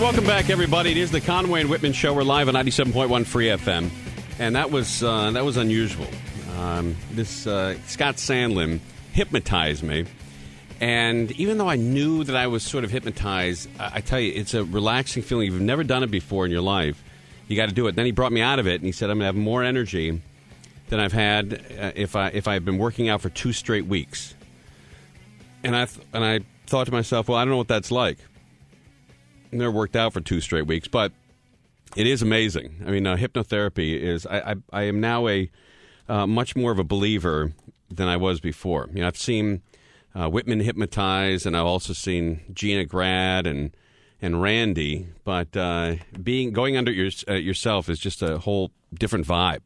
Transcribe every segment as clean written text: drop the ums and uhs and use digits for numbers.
welcome back, everybody. It is the Conway and Whitman Show. We're live on 97.1 Free FM, and that was unusual. Scott Sandlin hypnotized me, and even though I knew that I was sort of hypnotized, I tell you, it's a relaxing feeling. If you've never done it before in your life, you got to do it. Then he brought me out of it, and he said, I'm going to have more energy than I've had if I've been working out for 2 straight weeks. And I thought to myself, well, I don't know what that's like. I've never worked out for 2 straight weeks, but it is amazing. I mean, hypnotherapy is. I am now a much more of a believer than I was before. You know, I've seen Whitman hypnotize, and I've also seen Gina Grad and Randy. But going under yourself is just a whole different vibe.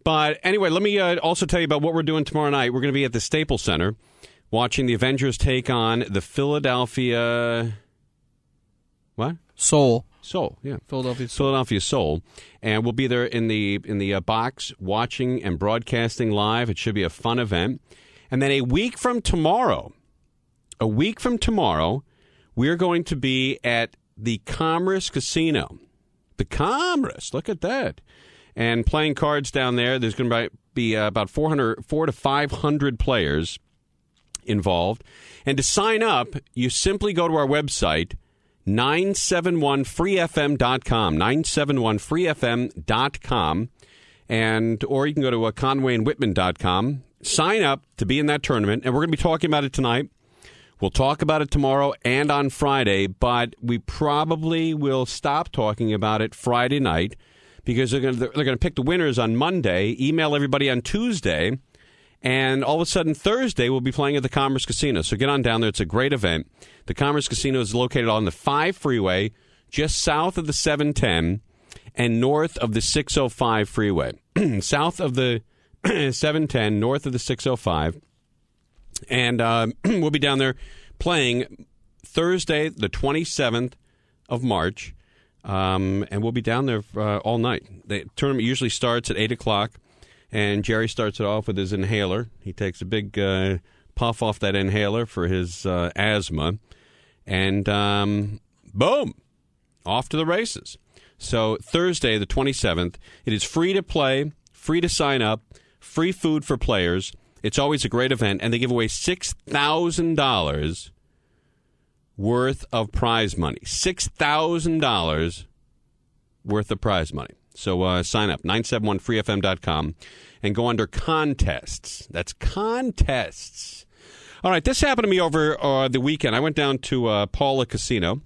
But anyway, let me also tell you about what we're doing tomorrow night. We're going to be at the Staples Center watching the Avengers take on the Philadelphia. What? Soul, yeah. Philadelphia Soul. And we'll be there in the box watching and broadcasting live. It should be a fun event. And then a week from tomorrow, we're going to be at the Commerce Casino. The Commerce, look at that. And playing cards down there. There's going to be about 400 to 500 players involved. And to sign up, you simply go to our website, 971freefm.com, 971freefm.com, or you can go to conwayandwhitman.com. Sign up to be in that tournament, and we're going to be talking about it tonight. We'll talk about it tomorrow and on Friday, but we probably will stop talking about it Friday night because they're going to pick the winners on Monday, email everybody on Tuesday, and all of a sudden, Thursday, we'll be playing at the Commerce Casino. So get on down there. It's a great event. The Commerce Casino is located on the 5 freeway, just south of the 710 and north of the 605 freeway. South of the 710, north of the 605. And we'll be down there playing Thursday, the 27th of March. And we'll be down there all night. The tournament usually starts at 8 o'clock. And Jerry starts it off with his inhaler. He takes a big puff off that inhaler for his asthma. And boom, off to the races. So Thursday, the 27th, it is free to play, free to sign up, free food for players. It's always a great event. And they give away $6,000 worth of prize money. $6,000 worth of prize money. So sign up, 971freefm.com, and go under contests. That's contests. All right, this happened to me over the weekend. I went down to Paula Casino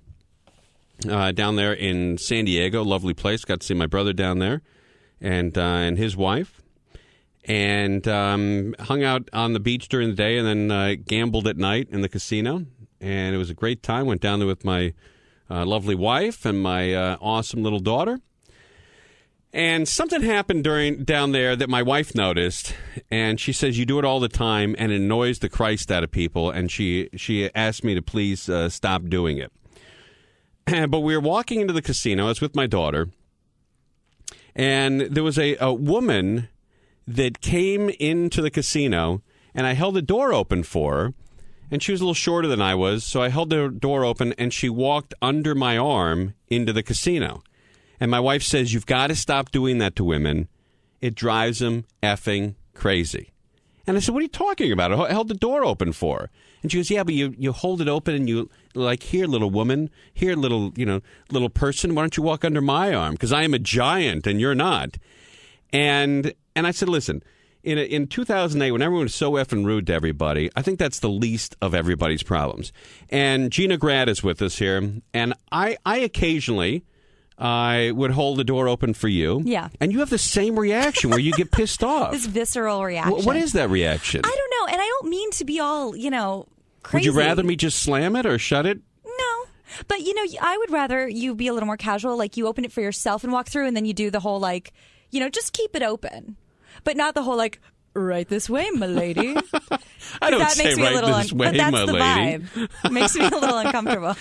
down there in San Diego. Lovely place. Got to see my brother down there and his wife. And hung out on the beach during the day and then gambled at night in the casino. And it was a great time. Went down there with my lovely wife and my awesome little daughter. And something happened down there that my wife noticed, and she says, you do it all the time, and it annoys the Christ out of people, and she asked me to please stop doing it. But we were walking into the casino. I was with my daughter, and there was a woman that came into the casino, and I held the door open for her, and she was a little shorter than I was, so I held the door open, and she walked under my arm into the casino. And my wife says, you've got to stop doing that to women. It drives them effing crazy. And I said, what are you talking about? I held the door open for her. And she goes, yeah, but you hold it open and you like, here, little woman, here, little person, why don't you walk under my arm? Because I am a giant and you're not. And I said, listen, in 2008, when everyone was so effing rude to everybody, I think that's the least of everybody's problems. And Gina Grad is with us here. And I occasionally... I would hold the door open for you. Yeah. And you have the same reaction where you get pissed off. This visceral reaction. What is that reaction? I don't know. And I don't mean to be all, crazy. Would you rather me just slam it or shut it? No. But, I would rather you be a little more casual. Like, you open it for yourself and walk through, and then you do the whole, just keep it open. But not the whole, right this way, my lady. I don't say right this way, my lady. But that's the vibe. It makes me a little uncomfortable.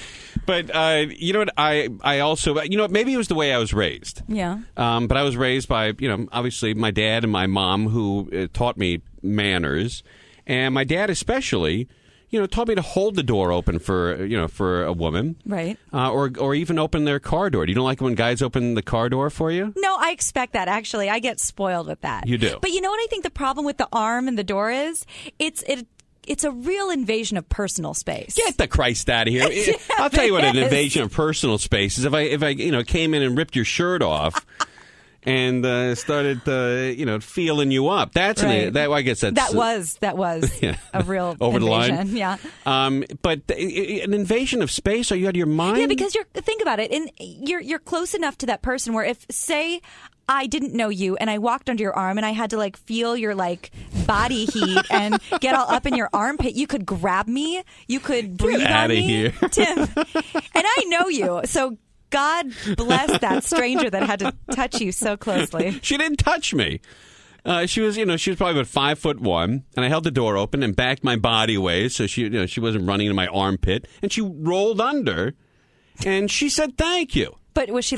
But you know what? I also, maybe it was the way I was raised. Yeah. But I was raised by, obviously my dad and my mom who taught me manners. And my dad especially told me to hold the door open for a woman, Right. Or even open their car door. Do you don't like when guys open the car door for you? No, I expect that, actually. I get spoiled with that. You do. But you know what I think the problem with the arm and the door is? It's a real invasion of personal space. Get the Christ out of here! Yeah, I'll tell you what an it is. invasion of personal space is. If I came in and ripped your shirt off and started feeling you up, that's Right. I guess that was Yeah. a real Over the line? invasion. Yeah. But an invasion of space? Are you out of your mind? Yeah, because think about it, and you're close enough to that person where if, say, I didn't know you and I walked under your arm and I had to feel your body heat and get all up in your armpit, you could grab me, you could breathe Get on outta me, here. Tim. And I know you, so God bless that stranger that had to touch you so closely. She didn't touch me. She was probably about 5'1", and I held the door open and backed my body away so she wasn't running into my armpit, and she rolled under, and she said thank you. But was she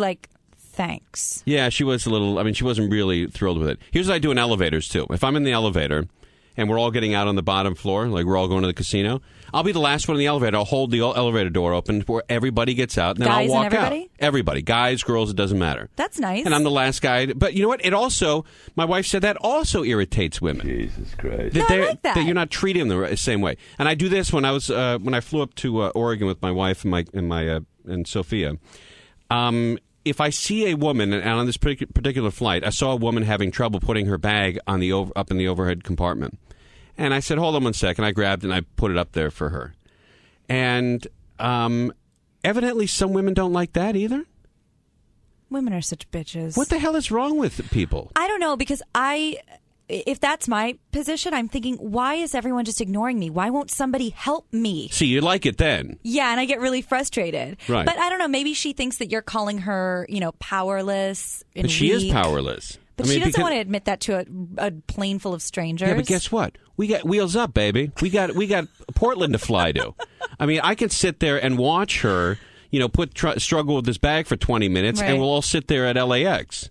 thanks? Yeah, she was a little. I mean, she wasn't really thrilled with it. Here's what I do in elevators too. If I'm in the elevator and we're all getting out on the bottom floor, like we're all going to the casino, I'll be the last one in the elevator. I'll hold the elevator door open before everybody gets out, and then Guys I'll walk and everybody? out. Everybody, guys, girls, it doesn't matter. That's nice. And I'm the last guy. But you know what? It also, my wife said that also irritates women. Jesus Christ. No, I like that. That you're not treating them the same way. And I do this when I flew up to Oregon with my wife and Sophia. If I see a woman, and on this particular flight, I saw a woman having trouble putting her bag up in the overhead compartment. And I said, hold on one second. I grabbed it and I put it up there for her. And evidently some women don't like that either. Women are such bitches. What the hell is wrong with people? I don't know, because if that's my position, I'm thinking, why is everyone just ignoring me? Why won't somebody help me? See, you like it then. Yeah, and I get really frustrated. Right. But I don't know, maybe she thinks that you're calling her, powerless and But she is weak. powerless. But she doesn't want to admit that to a plane full of strangers. Yeah, but guess what? We got wheels up, baby. We got Portland to fly to. I mean, I could sit there and watch her, struggle with this bag for 20 minutes, Right. and we'll all sit there at LAX.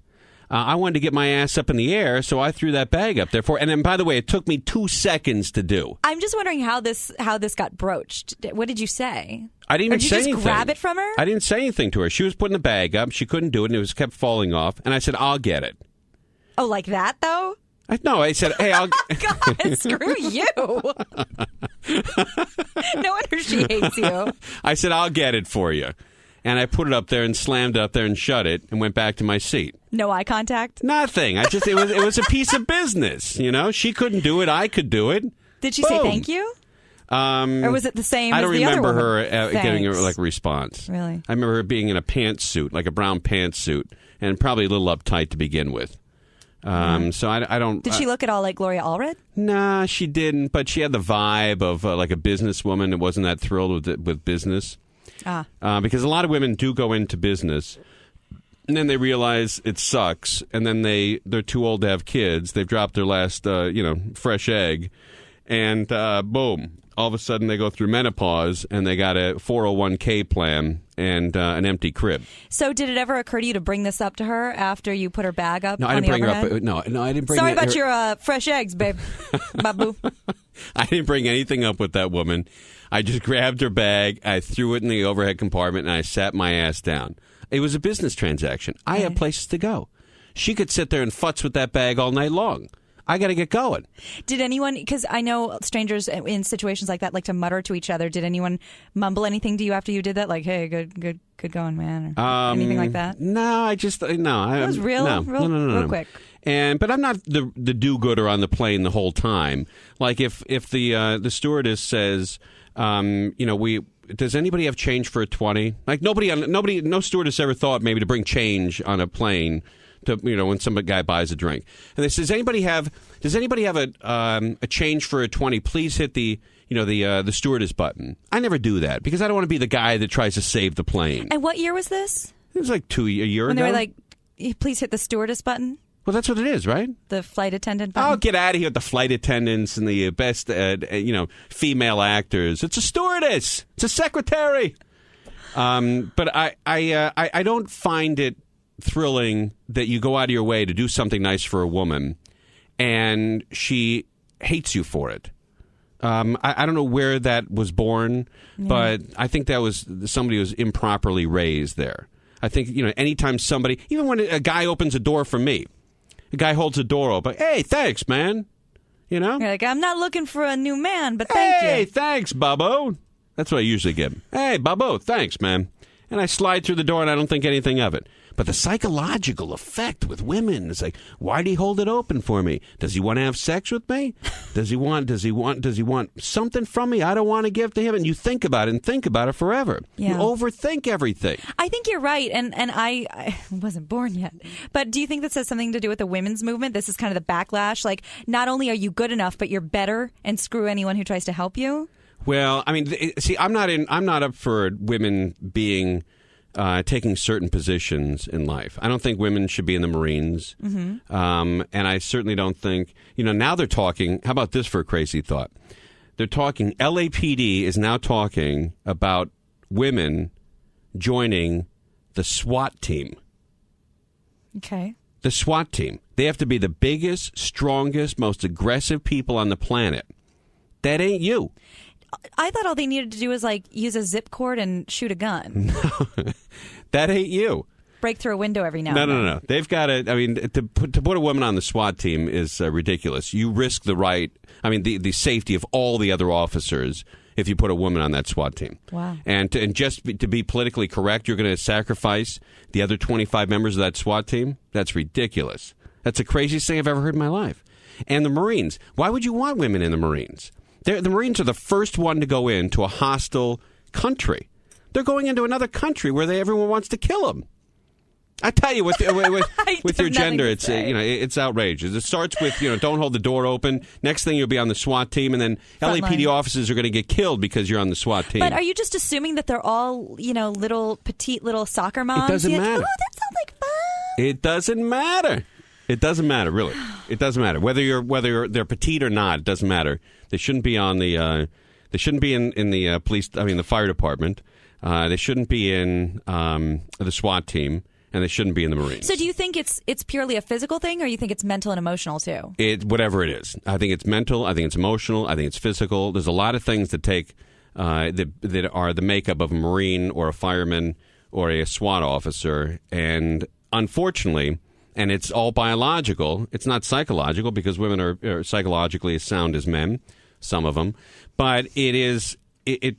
I wanted to get my ass up in the air, so I threw that bag up there for. And then, by the way, it took me 2 seconds to do. I'm just wondering how this got broached. What did you say? I didn't even Did you say just anything. grab it from her? I didn't say anything to her. She was putting the bag up. She couldn't do it, and it was kept falling off. And I said, "I'll get it." Oh, like that though? I said, "Hey, I'll." God, screw you! No wonder she hates you. I said, "I'll get it for you," and I put it up there and slammed it up there and shut it and went back to my seat. No eye contact? Nothing. It was a piece of business. She couldn't do it. I could do it. Did she say thank you? Or was it the same I as don't the other remember woman? her giving a Thanks. response. Really? I remember her being in a pantsuit, like a brown pantsuit, and probably a little uptight to begin with. So I don't. Did she look at all like Gloria Allred? Nah, she didn't. But she had the vibe of like a businesswoman that wasn't that thrilled with business. Because a lot of women do go into business, and then they realize it sucks, and then they're too old to have kids. They've dropped their last fresh egg, and boom. All of a sudden, they go through menopause, and they got a 401k plan and an empty crib. So, did it ever occur to you to bring this up to her after you put her bag up? No, I on didn't the bring overhead? her up. No, I didn't bring. Sorry about your fresh eggs, babe. Babu. I didn't bring anything up with that woman. I just grabbed her bag, I threw it in the overhead compartment, and I sat my ass down. It was a business transaction. I had places to go. She could sit there and futz with that bag all night long. I got to get going. Did anyone, because I know strangers in situations like that like to mutter to each other, did anyone mumble anything to you after you did that? Like, hey, good going, man, or anything like that? No, I just, no. It was real, no, real, no. real quick. But I'm not the do-gooder on the plane the whole time. Like if the stewardess says, does anybody have change for a 20? Like no stewardess ever thought maybe to bring change on a plane to when some guy buys a drink. And they say, does anybody have a change for a 20? Please hit the stewardess button. I never do that because I don't want to be the guy that tries to save the plane. And what year was this? It was like a year When ago. they were like, please hit the stewardess button? Well, that's what it is, right? The flight attendant button? Oh, get out of here with the flight attendants and the best, female actors. It's a stewardess. It's a secretary. But I don't find it thrilling that you go out of your way to do something nice for a woman and she hates you for it. I don't know where that was born, but I think that was somebody who was improperly raised there. I think, anytime somebody, even when a guy opens a door for me, a guy holds a door open, hey, thanks, man. You're like, I'm not looking for a new man, but thank you. Hey, thanks, Bubbo. That's what I usually give him. Hey, Bubbo, thanks, man. And I slide through the door and I don't think anything of it. But the psychological effect with women is like, why did he hold it open for me? Does he want to have sex with me? Does he want something from me I don't want to give to him? And you think about it and think about it forever. Yeah. You overthink everything. I think you're right. And I wasn't born yet. But do you think this has something to do with the women's movement? This is kind of the backlash. Like, not only are you good enough, but you're better, and screw anyone who tries to help you? Well, I mean, see, I'm not up for women being taking certain positions in life. I don't think women should be in the Marines. Mm-hmm. And I certainly don't think, now they're talking, how about this for a crazy thought? They're talking, LAPD is now talking about women joining the SWAT team. Okay. The SWAT team. They have to be the biggest, strongest, most aggressive people on the planet. That ain't you. I thought all they needed to do was use a zip cord and shoot a gun. No, that ain't you. Break through a window every now and then. No. They've got to. I mean, to put a woman on the SWAT team is ridiculous. You risk the safety of all the other officers if you put a woman on that SWAT team. Wow. And to be politically correct, you're going to sacrifice the other 25 members of that SWAT team? That's ridiculous. That's the craziest thing I've ever heard in my life. And the Marines. Why would you want women in the Marines? The Marines are the first one to go into a hostile country. They're going into another country where everyone wants to kill them. I tell you, with your gender, it's it's outrageous. It starts with don't hold the door open. Next thing you'll be on the SWAT team, and then LAPD officers are going to get killed because you're on the SWAT team. But are you just assuming that they're all petite little soccer moms? It doesn't matter. Oh, that sounds like fun. It doesn't matter. It doesn't matter, really. It doesn't matter whether they're petite or not. It doesn't matter. They shouldn't be on the. They shouldn't be in the police. I mean, the fire department. They shouldn't be in the SWAT team, and they shouldn't be in the Marines. So, do you think it's purely a physical thing, or you think it's mental and emotional too? Whatever it is. I think it's mental. I think it's emotional. I think it's physical. There's a lot of things that take that are the makeup of a Marine or a fireman or a SWAT officer, and unfortunately. And it's all biological. It's not psychological because women are psychologically as sound as men, some of them. But it is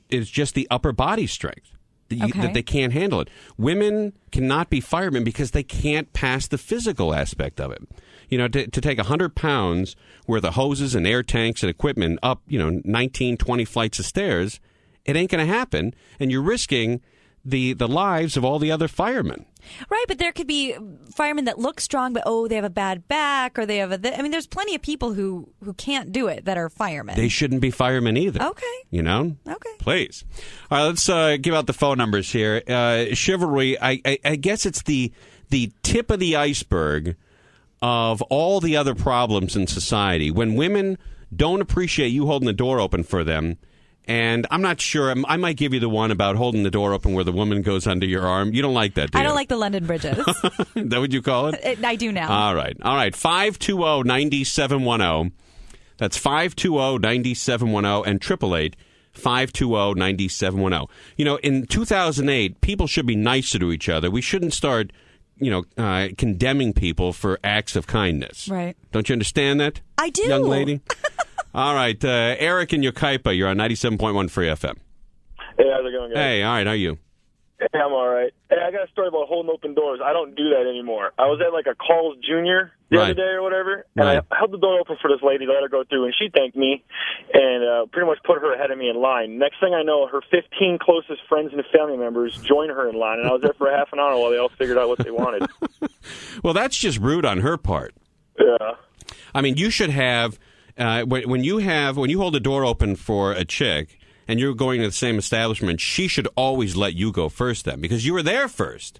just the upper body strength that they can't handle it. Women cannot be firemen because they can't pass the physical aspect of it. To take 100 pounds worth of hoses and air tanks and equipment up, 19, 20 flights of stairs, it ain't going to happen. And you're risking the lives of all the other firemen. Right, but there could be firemen that look strong, but they have a bad back, or they have there's plenty of people who can't do it that are firemen. They shouldn't be firemen either. Okay. Okay. Please. All right, let's give out the phone numbers here. Chivalry, I guess it's the tip of the iceberg of all the other problems in society. When women don't appreciate you holding the door open for them. And I'm not sure. I might give you the one about holding the door open where the woman goes under your arm. You don't like that, do you? I don't like the London Bridges. Is that what you call it? I do now. All right. 520-9710. That's 520-9710 and 888-520-9710. In 2008, people should be nicer to each other. We shouldn't start, condemning people for acts of kindness. Right. Don't you understand that? I do. Young lady? All right, Eric in Yucaipa, you're on 97.1 Free FM. Hey, how's it going, guys? Hey, all right, how are you? Hey, I'm all right. Hey, I got a story about holding open doors. I don't do that anymore. I was at a Carl's Jr. the other day or whatever, and I held the door open for this lady, let her go through, and she thanked me and pretty much put her ahead of me in line. Next thing I know, her 15 closest friends and family members joined her in line, and I was there for a half an hour while they all figured out what they wanted. Well, that's just rude on her part. Yeah. I mean, you should have... when you hold the door open for a chick and you're going to the same establishment, she should always let you go first then because you were there first.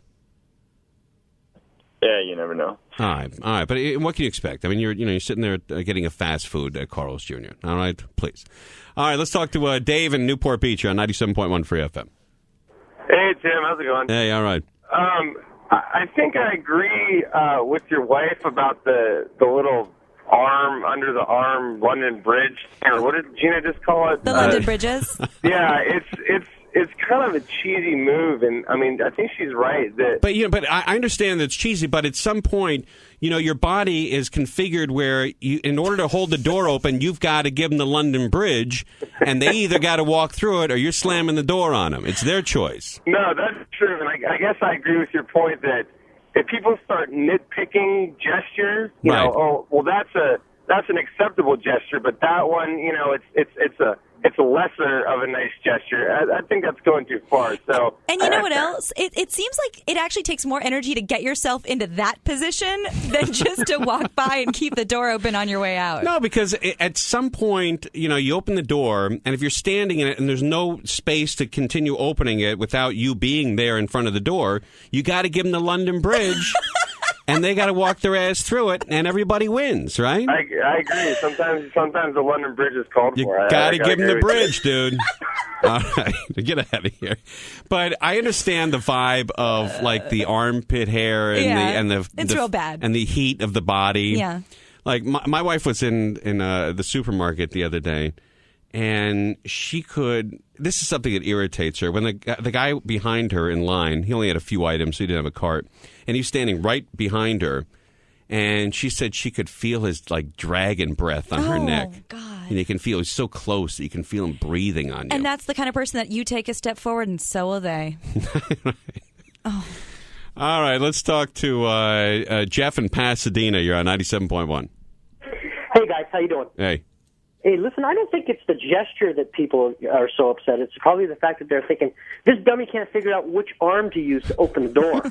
Yeah, you never know. All right. But what can you expect? I mean, you're sitting there getting a fast food at Carl's Jr. All right, please. All right, let's talk to Dave in Newport Beach on 97.1 Free FM. Hey, Tim, how's it going? Hey, all right. I think I agree with your wife about the little arm under the arm London Bridge, or what did Gina just call it? The London Bridges? Yeah, it's kind of a cheesy move, and I mean, I think she's right. But I understand that it's cheesy, but at some point, your body is configured where in order to hold the door open, you've got to give them the London Bridge, and they either got to walk through it or you're slamming the door on them. It's their choice. No, that's true, and I guess I agree with your point that if people start nitpicking gesture, you right. know, oh, well, that's an acceptable gesture, but that one, it's a lesser of a nice gesture. I think that's going too far. So, and you know what else? It seems like it actually takes more energy to get yourself into that position than just to walk by and keep the door open on your way out. No, because at some point, you open the door, and if you're standing in it and there's no space to continue opening it without you being there in front of the door, you got to give them the London Bridge. And they got to walk their ass through it, and everybody wins, right? I agree. Sometimes the London Bridge is called for. You got to give them the bridge, dude. All right, get out of here. But I understand the vibe of like the armpit hair and it's real bad, and the heat of the body. Yeah. Like my wife was in the supermarket the other day, and she could. This is something that irritates her. When the guy behind her in line, he only had a few items, so he didn't have a cart, and he was standing right behind her, and she said she could feel his like dragon breath on her neck. Oh, God. And you can feel he's so close that you can feel him breathing on you. And that's the kind of person that you take a step forward, and so will they. Right. Oh. All right, let's talk to Jeff in Pasadena. You're on 97.1. Hey, guys. How you doing? Hey. Hey, listen, I don't think it's the gesture that people are so upset. It's probably the fact that they're thinking, this dummy can't figure out which arm to use to open the door.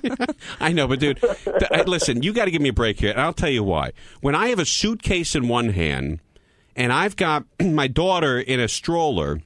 I know, but dude, listen, you got to give me a break here, and I'll tell you why. When I have a suitcase in one hand, and I've got my daughter in a stroller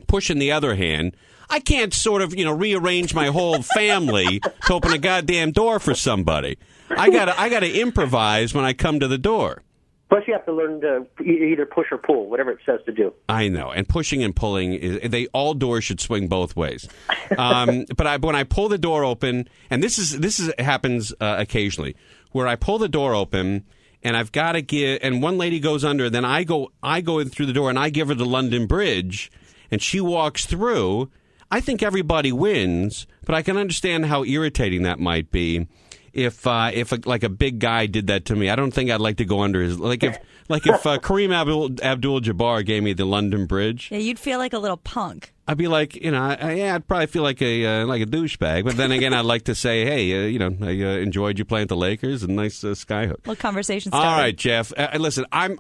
pushing the other hand, I can't sort of, rearrange my whole family to open a goddamn door for somebody. I gotta improvise when I come to the door. Plus, you have to learn to either push or pull, whatever it says to do. I know, and pushing and pulling, all doors should swing both ways. But when I pull the door open, and this happens occasionally, where I pull the door open, and I've got to give, and one lady goes under, then I go in through the door, and I give her the London Bridge, and she walks through. I think everybody wins, but I can understand how irritating that might be. If like a big guy did that to me, I don't think I'd like to go under his if Kareem Abdul-Jabbar gave me the London Bridge. Yeah, you'd feel like a little punk. I'd be like, I'd probably feel like a douchebag. But then again, I'd like to say, hey, I enjoyed you playing at the Lakers and nice skyhook. Little conversation started. All right, Jeff. Listen, I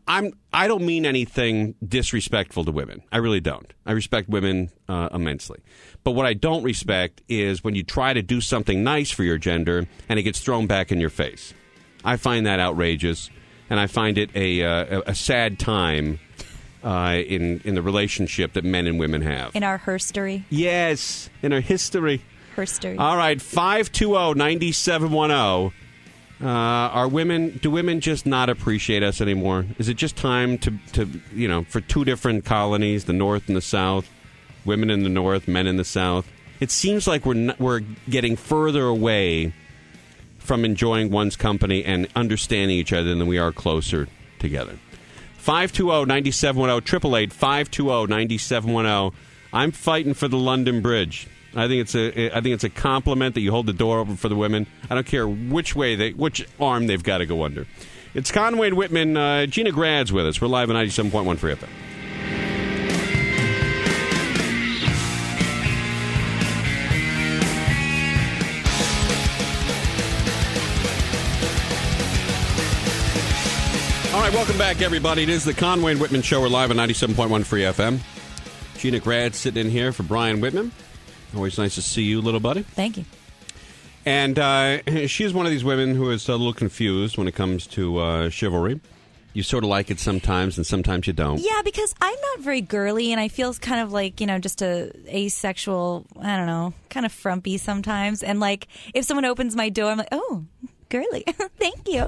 don't mean anything disrespectful to women. I really don't. I respect women immensely. But what I don't respect is when you try to do something nice for your gender and it gets thrown back in your face. I find that outrageous, and I find it a sad time in the relationship that men and women have. In our herstory. Yes, in our history. Herstory. All right, 520-9710. Do women just not appreciate us anymore? Is it just time to for two different colonies, the North and the South? Women in the North, men in the South. It seems like we're getting further away from enjoying one's company and understanding each other than we are closer together. 520-9710, 888-520-9710. I'm fighting for the London Bridge. I think it's a compliment that you hold the door open for the women. I don't care which arm they've got to go under. It's Conway and Whitman. Gina Grad's with us. We're live on 97.1 for Effin. All right, welcome back, everybody. It is the Conway and Whitman Show. We're live on 97.1 Free FM. Gina Grad sitting in here for Brian Whitman. Always nice to see you, little buddy. Thank you. And she's one of these women who is a little confused when it comes to chivalry. You sort of like it sometimes, and sometimes you don't. Yeah, because I'm not very girly, and I feel kind of like, just a asexual, I don't know, kind of frumpy sometimes. And, like, if someone opens my door, I'm like, oh, girly. Thank you.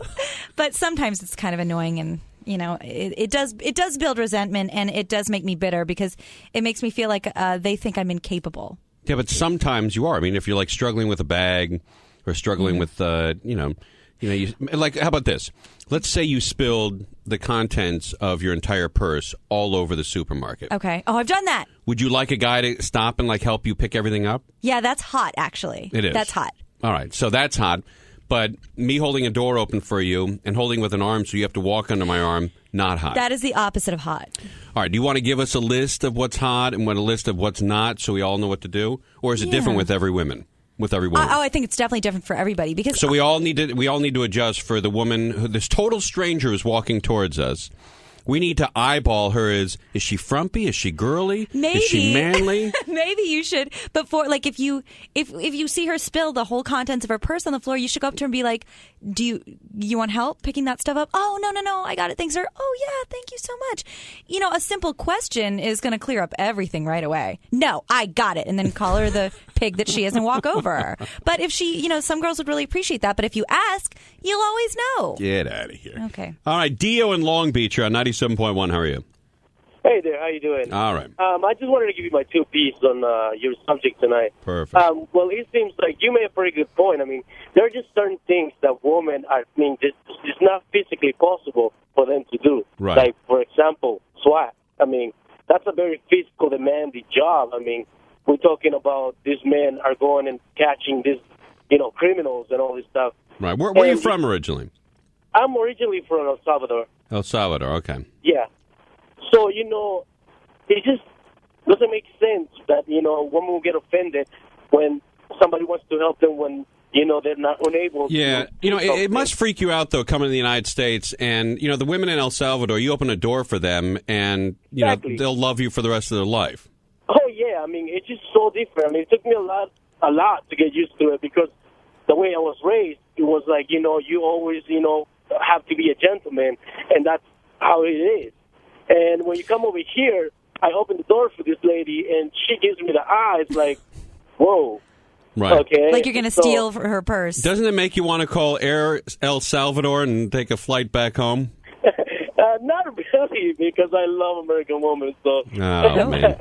But sometimes it's kind of annoying, and it does build resentment, and it does make me bitter because it makes me feel like they think I'm incapable. Yeah, but sometimes you are. I mean, if you're like struggling with a bag or struggling with like, how about this? Let's say you spilled the contents of your entire purse all over the supermarket. Okay. Oh, I've done that. Would you like a guy to stop and help you pick everything up? Yeah, that's hot, actually. It is. That's hot. All right, so that's hot. But me holding a door open for you and holding with an arm so you have to walk under my arm, not hot. That is the opposite of hot. All right, do you want to give us a list of what's hot and a list of what's not so we all know what to do? Or is it different with every woman? With every woman? I think it's definitely different for everybody. Because so we all need to adjust for the woman who this total stranger is walking towards us. We need to eyeball her. Is she frumpy? Is she girly? Maybe. Is she manly? Maybe you should. But if you see her spill the whole contents of her purse on the floor, you should go up to her and be like, "Do you want help picking that stuff up?" "Oh, no, I got it. Thanks, sir." "Oh, yeah, thank you so much." A simple question is going to clear up everything right away. "No, I got it," and then call her the pig that she is and walk over her. But if she, some girls would really appreciate that. But if you ask, you'll always know. Get out of here. Okay. All right, Dio in Long Beach, you're on 97.1. How are you? Hey there, how you doing? All right. I just wanted to give you my 2 pieces on your subject tonight. Perfect. Well, it seems like you made a pretty good point. I mean, there are just certain things that women it's not physically possible for them to do. Right. Like, for example, SWAT. I mean, that's a very physical, demanding job. I mean, we're talking about these men are going and catching these, criminals and all this stuff. Right. Where are you from originally? I'm originally from El Salvador. El Salvador, okay. Yeah. So, it just doesn't make sense that, women will get offended when somebody wants to help them when, they're not unable Yeah. to. It must freak you out, though, coming to the United States. And, the women in El Salvador, you open a door for them and, Exactly. they'll love you for the rest of their life. Oh, yeah. I mean, it's just so different. I mean, it took me a lot to get used to it because the way I was raised, it was like, you always, have to be a gentleman, and that's how it is. And when you come over here, I open the door for this lady, and she gives me the eyes like, whoa. Right. Okay. Like you're going to steal her purse. Doesn't it make you want to call Air El Salvador and take a flight back home? Not really, because I love American women. So. Oh, man.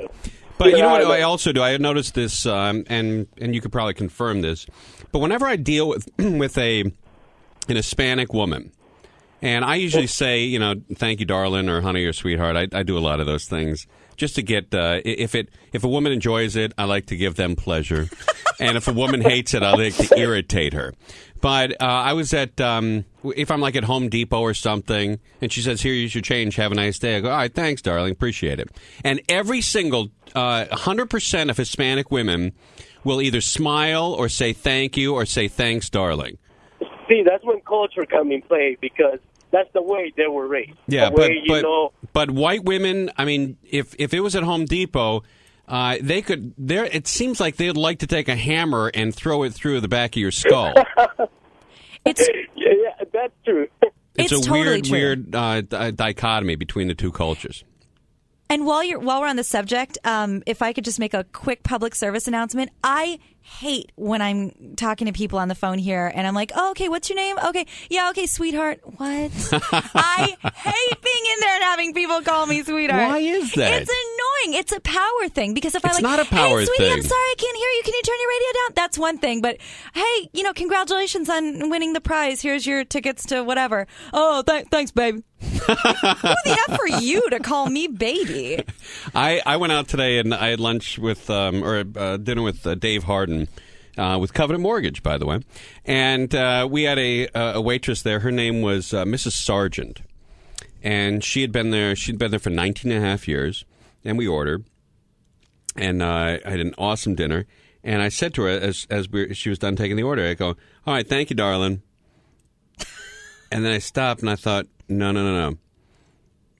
But you know what I also do? I noticed this, and you could probably confirm this, but whenever I deal with an Hispanic woman, and I usually say, thank you, darling, or honey, or sweetheart. I do a lot of those things just to get if a woman enjoys it, I like to give them pleasure, and if a woman hates it, I like to irritate her. But I was at if I'm at Home Depot or something, and she says, "Here, use your change. Have a nice day." I go, "All right, thanks, darling, appreciate it." And every single 100% of Hispanic women will either smile or say thank you or say thanks, darling. See, that's when culture come in play because that's the way they were raised. Yeah, the but white women, I mean, if it was at Home Depot, they could. It seems like they'd like to take a hammer and throw it through the back of your skull. Yeah, that's true. It's a totally weird dichotomy between the two cultures. And while we're on the subject, if I could just make a quick public service announcement, I hate when I'm talking to people on the phone here and I'm like, "Oh, okay, what's your name?" "Okay, yeah, okay, sweetheart." What? I hate being in there and having people call me sweetheart. Why is that? It's annoying. It's a power thing because if It's not a power "Hey, sweetie, I'm thing. sorry, I can't hear you. Can you turn your radio down?" That's one thing. But hey, congratulations on winning the prize. Here's your tickets to whatever. "Oh, thanks, baby." Who the F for you to call me baby? I went out today and I had lunch with dinner with Dave Harden with Covenant Mortgage, by the way, and we had a waitress there. Her name was Mrs. Sargent, and she had been there. She'd been there for 19 and a half years, and we ordered, and I had an awesome dinner. And I said to her as she was done taking the order, I go, "All right, thank you, darling." And then I stopped and I thought, No.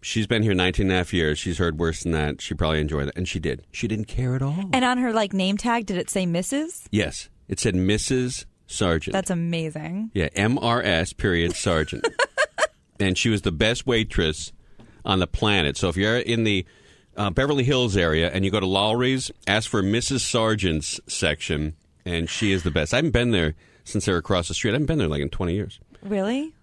She's been here 19 and a half years. She's heard worse than that. She probably enjoyed it. And she did. She didn't care at all. And on her name tag, did it say Mrs.? Yes. It said Mrs. Sargent. That's amazing. Yeah, MRS. Sargent. And she was the best waitress on the planet. So if you're in the Beverly Hills area and you go to Lowry's, ask for Mrs. Sargent's section, and she is the best. I haven't been there since they were across the street. I haven't been there in 20 years. Really?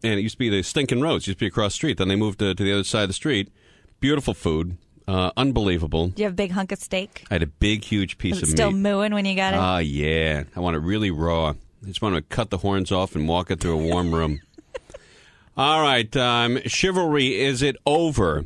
And it used to be the Stinking Roads. It used to be across the street. Then they moved to the other side of the street. Beautiful food. Unbelievable. Do you have a big hunk of steak? I had a big, huge piece of still meat. mooing when you got it? Oh, yeah. I want it really raw. I just want to cut the horns off and walk it through a warm room. All right. Chivalry, is it over?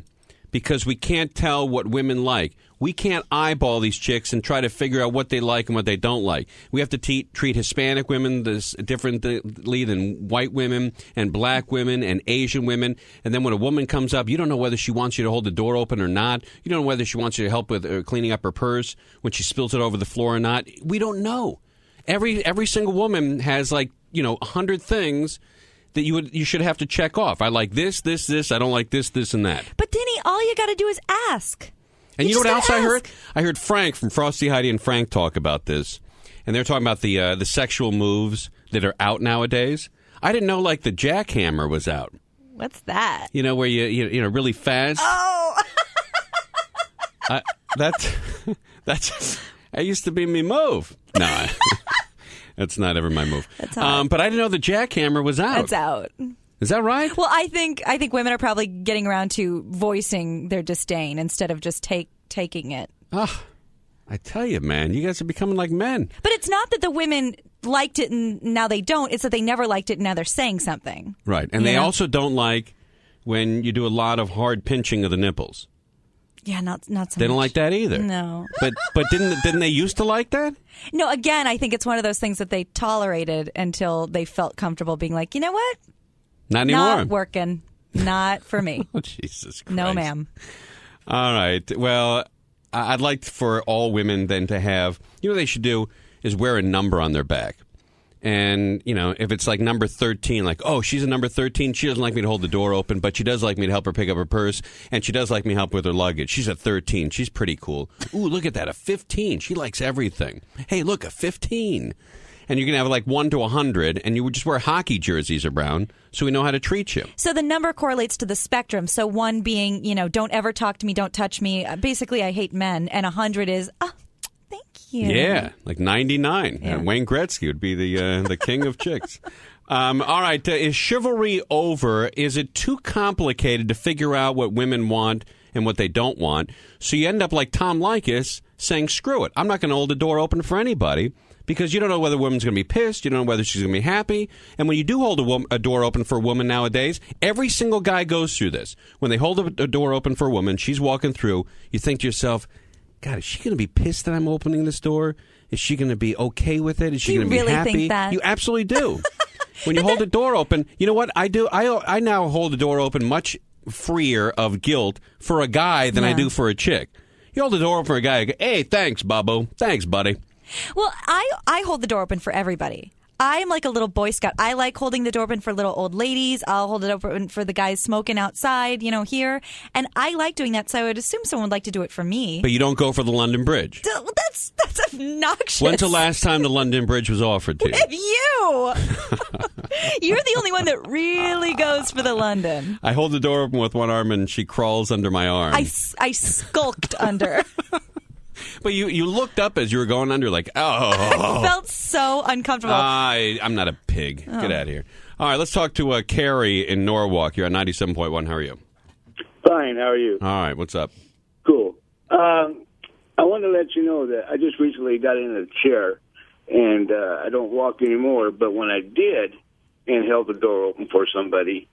Because we can't tell what women like. We can't eyeball these chicks and try to figure out what they like and what they don't like. We have to treat Hispanic women differently than white women and black women and Asian women. And then when a woman comes up, you don't know whether she wants you to hold the door open or not. You don't know whether she wants you to help with cleaning up her purse when she spills it over the floor or not. We don't know. Every single woman has 100 things that you should have to check off. I like this, this, this. I don't like this, this, and that. But Denny, all you got to do is ask. And you know what else I heard? I heard Frank from Frosty, Heidi, and Frank talk about this. And they're talking about the sexual moves that are out nowadays. I didn't know, the jackhammer was out. What's that? You know, where you really fast. Oh! That used to be me move. No, that's not ever my move. But I didn't know the jackhammer was out. It's out. Is that right? Well, I think women are probably getting around to voicing their disdain instead of just taking it. Oh, I tell you, man, you guys are becoming like men. But it's not that the women liked it and now they don't. It's that they never liked it and now they're saying something. Right. And they also don't like when you do a lot of hard pinching of the nipples. Yeah, not so much. They don't like that either. No. But didn't they used to like that? No, again, I think it's one of those things that they tolerated until they felt comfortable being like, you know what? Not anymore. Not working. Not for me. Oh, Jesus Christ. No, ma'am. All right. Well, I'd like for all women then to have, what they should do is wear a number on their back. And, if it's like number 13, oh, she's a number 13. She doesn't like me to hold the door open, but she does like me to help her pick up her purse. And she does like me to help with her luggage. She's a 13. She's pretty cool. Ooh, look at that. A 15. She likes everything. Hey, look, a 15. And you can have 1 to 100, and you would just wear hockey jerseys around so we know how to treat you. So the number correlates to the spectrum. So 1 being, don't ever talk to me, don't touch me. Basically, I hate men. And 100 is, oh, thank you. Yeah, 99. Yeah. And Wayne Gretzky would be the king of chicks. All right, is chivalry over? Is it too complicated to figure out what women want and what they don't want? So you end up like Tom Leykis saying, screw it. I'm not going to hold the door open for anybody. Because you don't know whether a woman's going to be pissed. You don't know whether she's going to be happy. And when you do hold a door open for a woman nowadays, every single guy goes through this. When they hold a door open for a woman, she's walking through, you think to yourself, God, is she going to be pissed that I'm opening this door? Is she going to be okay with it? Is she going to be really happy? Think that? You absolutely do. When you hold the door open, you know what I do? I now hold the door open much freer of guilt for a guy than I do for a chick. You hold the door open for a guy, you go, hey, thanks, Bubbo. Thanks, buddy. Well, I hold the door open for everybody. I'm like a little Boy Scout. I like holding the door open for little old ladies. I'll hold it open for the guys smoking outside, here. And I like doing that, so I would assume someone would like to do it for me. But you don't go for the London Bridge. That's obnoxious. When's the last time the London Bridge was offered to you? With you. You're the only one that really goes for the London. I hold the door open with one arm, and she crawls under my arm. I skulked under. But you looked up as you were going under like, oh. I felt so uncomfortable. I'm not a pig. Oh. Get out of here. All right, let's talk to Carrie in Norwalk. You're on 97.1. How are you? Fine. How are you? All right, what's up? Cool. I want to let you know that I just recently got in a chair, and I don't walk anymore. But when I did and held the door open for somebody,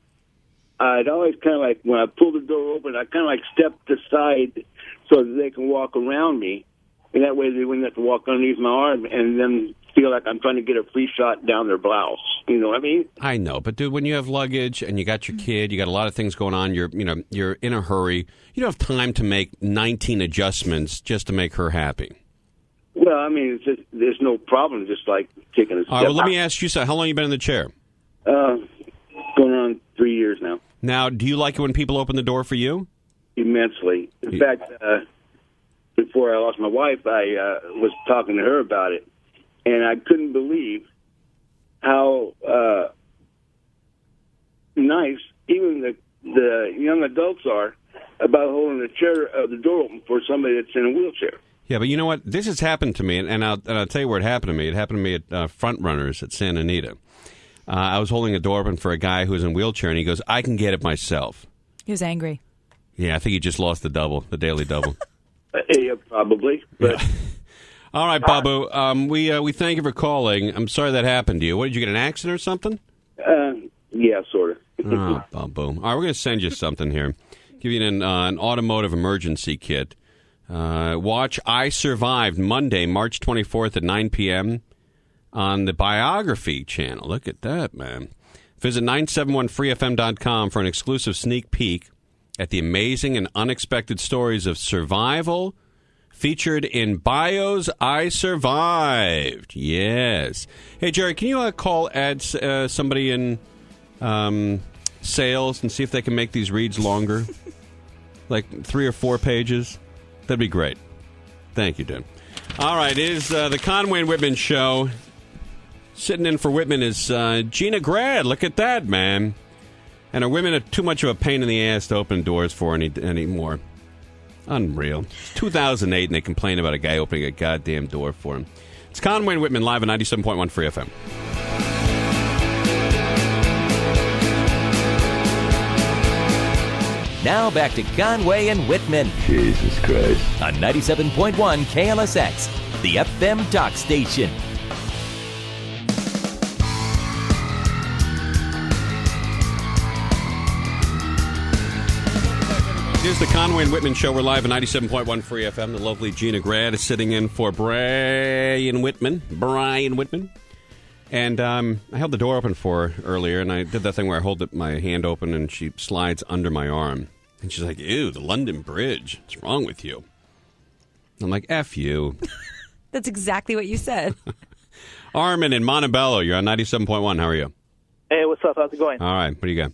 I'd always kind of like, when I pulled the door open, I kind of like stepped aside so that they can walk around me, and that way they wouldn't have to walk underneath my arm and then feel like I'm trying to get a free shot down their blouse. You know what I mean? I know, but dude, when you have luggage and you got your kid, you got a lot of things going on. You're in a hurry. You don't have time to make 19 adjustments just to make her happy. Well, I mean, it's just, there's no problem just like taking a step. All right, well, let me ask you something. How long have you been in the chair? Going on 3 years now. Now, do you like it when people open the door for you? Immensely. In fact, before I lost my wife, I was talking to her about it, and I couldn't believe how nice even the young adults are about holding the door open for somebody that's in a wheelchair. Yeah, but you know what? This has happened to me, and I'll tell you where it happened to me. It happened to me at Front Runners at Santa Anita. I was holding a door open for a guy who was in a wheelchair, and he goes, I can get it myself. He was angry. Yeah, I think he just lost the daily double. Yeah, probably. But yeah. All right, Babu. We thank you for calling. I'm sorry that happened to you. What, did you get an accident or something? Yeah, sort of. Oh, boom. All right, we're going to send you something here. Give you an automotive emergency kit. Watch I Survived Monday, March 24th at 9 p.m. on the Biography channel. Look at that, man. Visit 971freefm.com for an exclusive sneak peek at the amazing and unexpected stories of survival featured in Bio's I Survived. Yes. Hey, Jerry, can you add somebody in sales and see if they can make these reads longer? Like 3 or 4 pages? That'd be great. Thank you, Dan. All right, it is the Conway and Whitman show. Sitting in for Whitman is Gina Grad. Look at that, man. And are women too much of a pain in the ass to open doors for anymore? Unreal. It's 2008 and they complain about a guy opening a goddamn door for him. It's Conway and Whitman live at 97.1 Free FM. Now back to Conway and Whitman. Jesus Christ. On 97.1 KLSX, the FM talk station. Here's the Conway and Whitman show. We're live at 97.1 Free FM. The lovely Gina Grad is sitting in for Brian Whitman. And I held the door open for her earlier, and I did that thing where I hold my hand open and she slides under my arm. And she's like, ew, the London Bridge. What's wrong with you? I'm like, F you. That's exactly what you said. Armin in Montebello, you're on 97.1. How are you? Hey, what's up? How's it going? All right. What do you got?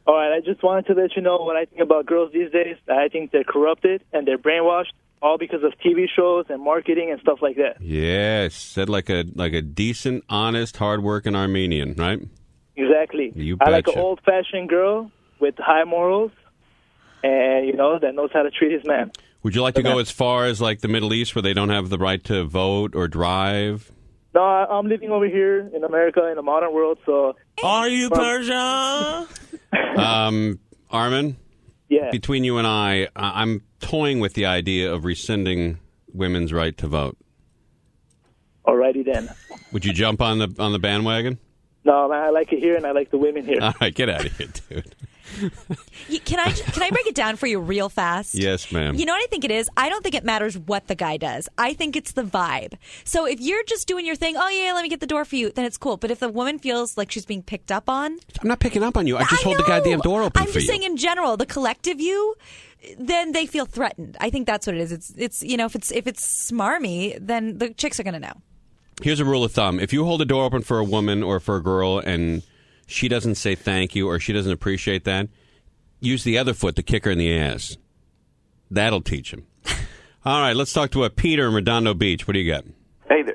All right, I just wanted to let you know what I think about girls these days. I think they're corrupted and they're brainwashed, all because of TV shows and marketing and stuff like that. Yes, said like a decent, honest, hardworking Armenian, right? Exactly. You I like betcha. an old-fashioned girl with high morals and, that knows how to treat his man. Would you like to go as far as like the Middle East where they don't have the right to vote or drive? No, I'm living over here in America in the modern world, so... Are you Persia? Armin? Yeah. Between you and I'm toying with the idea of rescinding women's right to vote. Alrighty then. Would you jump on the bandwagon? No, man, I like it here and I like the women here. All right, get out of here, dude. Can I break it down for you real fast? Yes, ma'am. You know what I think it is? I don't think it matters what the guy does. I think it's the vibe. So if you're just doing your thing, oh yeah, let me get the door for you, then it's cool. But if the woman feels like she's being picked up on, I'm not picking up on you. I just hold the goddamn door open I'm for just you. saying in general, the collective you, then they feel threatened. I think that's what it is. It's if it's smarmy, then the chicks are gonna know. Here's a rule of thumb. If you hold a door open for a woman or for a girl and she doesn't say thank you or she doesn't appreciate that, use the other foot to kick her in the ass. That'll teach him. All right, let's talk to Peter in Redondo Beach. What do you got? Hey there.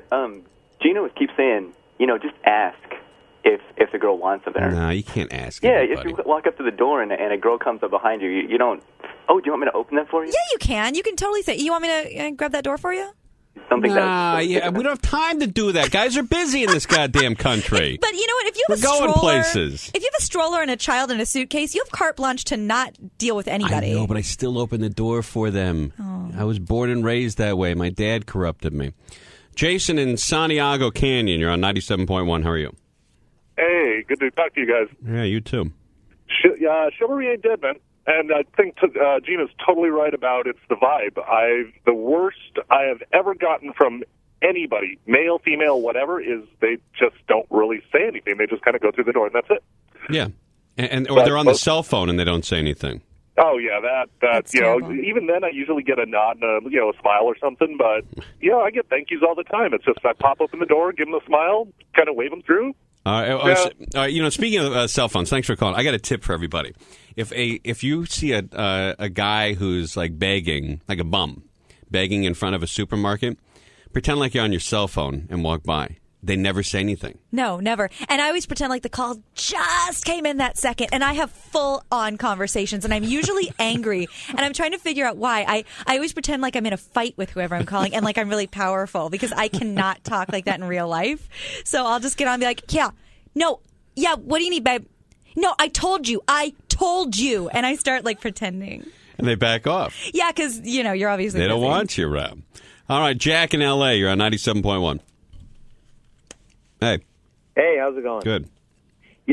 Gina keeps saying, just ask if the girl wants something. No, you can't ask. Yeah, anybody. if you walk up to the door and a girl comes up behind you, you don't, oh, do you want me to open that for you? Yeah, you can. You can totally say, you want me to grab that door for you? Something yeah, we don't have time to do that. Guys are busy in this goddamn country. But you know what? If you have We're a going stroller, places. if you have a stroller and a child in a suitcase, you have carte blanche to not deal with anybody. I know, but I still open the door for them. Oh. I was born and raised that way. My dad corrupted me. Jason in Santiago Canyon, you're on 97.1. How are you? Hey, good to talk to you guys. Yeah, you too. Chivalry ain't dead, man. And I think Gina's totally right about it's the vibe. The worst I have ever gotten from anybody, male, female, whatever, is they just don't really say anything. They just kind of go through the door, and that's it. Yeah, or they're on the cell phone and they don't say anything. Oh yeah, that even then I usually get a nod and a smile or something. But I get thank yous all the time. It's just I pop open the door, give them a smile, kind of wave them through. Speaking of cell phones, thanks for calling. I got a tip for everybody. If you see a guy who's like begging, like a bum, begging in front of a supermarket, pretend like you're on your cell phone and walk by. They never say anything. No, never. And I always pretend like the call just came in that second, and I have full-on conversations, and I'm usually angry, and I'm trying to figure out why. I always pretend like I'm in a fight with whoever I'm calling, and like I'm really powerful, because I cannot talk like that in real life. So I'll just get on and be like, what do you need, babe? No, I told you. And I start like pretending. And they back off. Yeah, because, you're obviously They don't busy. want you around. All right, Jack in L.A., you're on 97.1. Hey. Hey, how's it going? Good.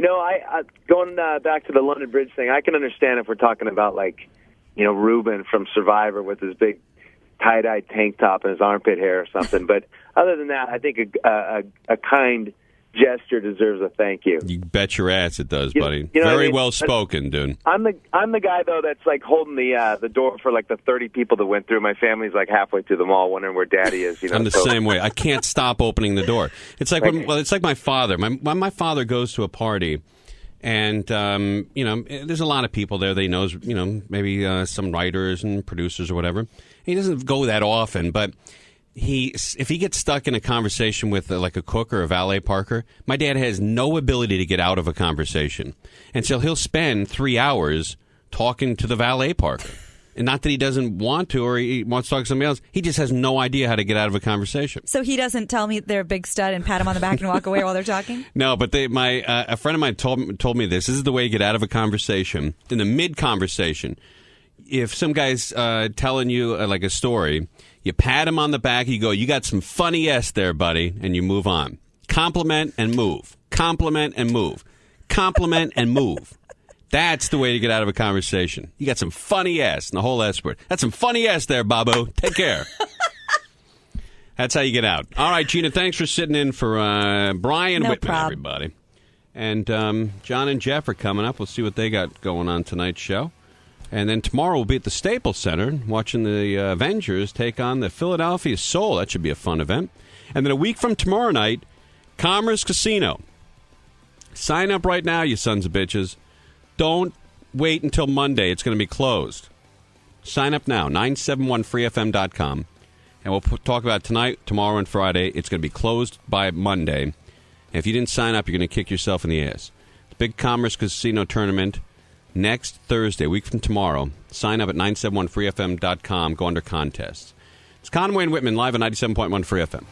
I going back to the London Bridge thing, I can understand if we're talking about, like, Ruben from Survivor with his big tie-dye tank top and his armpit hair or something. But other than that, I think a kind gesture deserves a thank you. You bet your ass it does, buddy. Very well spoken, dude. I'm the guy, though, that's like holding the door for like the 30 people that went through. My family's like halfway through the mall wondering where Daddy is. I'm the same way. I can't stop opening the door. It's like it's like my father. When my father goes to a party, and there's a lot of people there that he knows. Maybe some writers and producers or whatever. He doesn't go that often, but if he gets stuck in a conversation with like a cook or a valet parker, my dad has no ability to get out of a conversation. And so he'll spend 3 hours talking to the valet parker. And not that he doesn't want to or he wants to talk to somebody else. He just has no idea how to get out of a conversation. So he doesn't tell me they're a big stud and pat him on the back and walk away while they're talking? No, but a friend of mine told me this. This is the way you get out of a conversation. In the mid-conversation, if some guy's telling you like a story, you pat him on the back, you go, you got some funny ass there, buddy, and you move on. Compliment and move. Compliment and move. Compliment and move. That's the way to get out of a conversation. You got some funny ass, and the whole S word. That's some funny ass there, Babu. Take care. That's how you get out. All right, Gina, thanks for sitting in for Brian Whitman, everybody. And John and Jeff are coming up. We'll see what they got going on tonight's show. And then tomorrow we'll be at the Staples Center watching the Avengers take on the Philadelphia Soul. That should be a fun event. And then a week from tomorrow night, Commerce Casino. Sign up right now, you sons of bitches. Don't wait until Monday. It's going to be closed. Sign up now, 971freefm.com. And we'll talk about tonight, tomorrow, and Friday. It's going to be closed by Monday. And if you didn't sign up, you're going to kick yourself in the ass. Big Commerce Casino tournament. Next Thursday, a week from tomorrow. Sign up at 971freefm.com. Go under contests. It's Conway and Whitman live on 97.1 Free FM.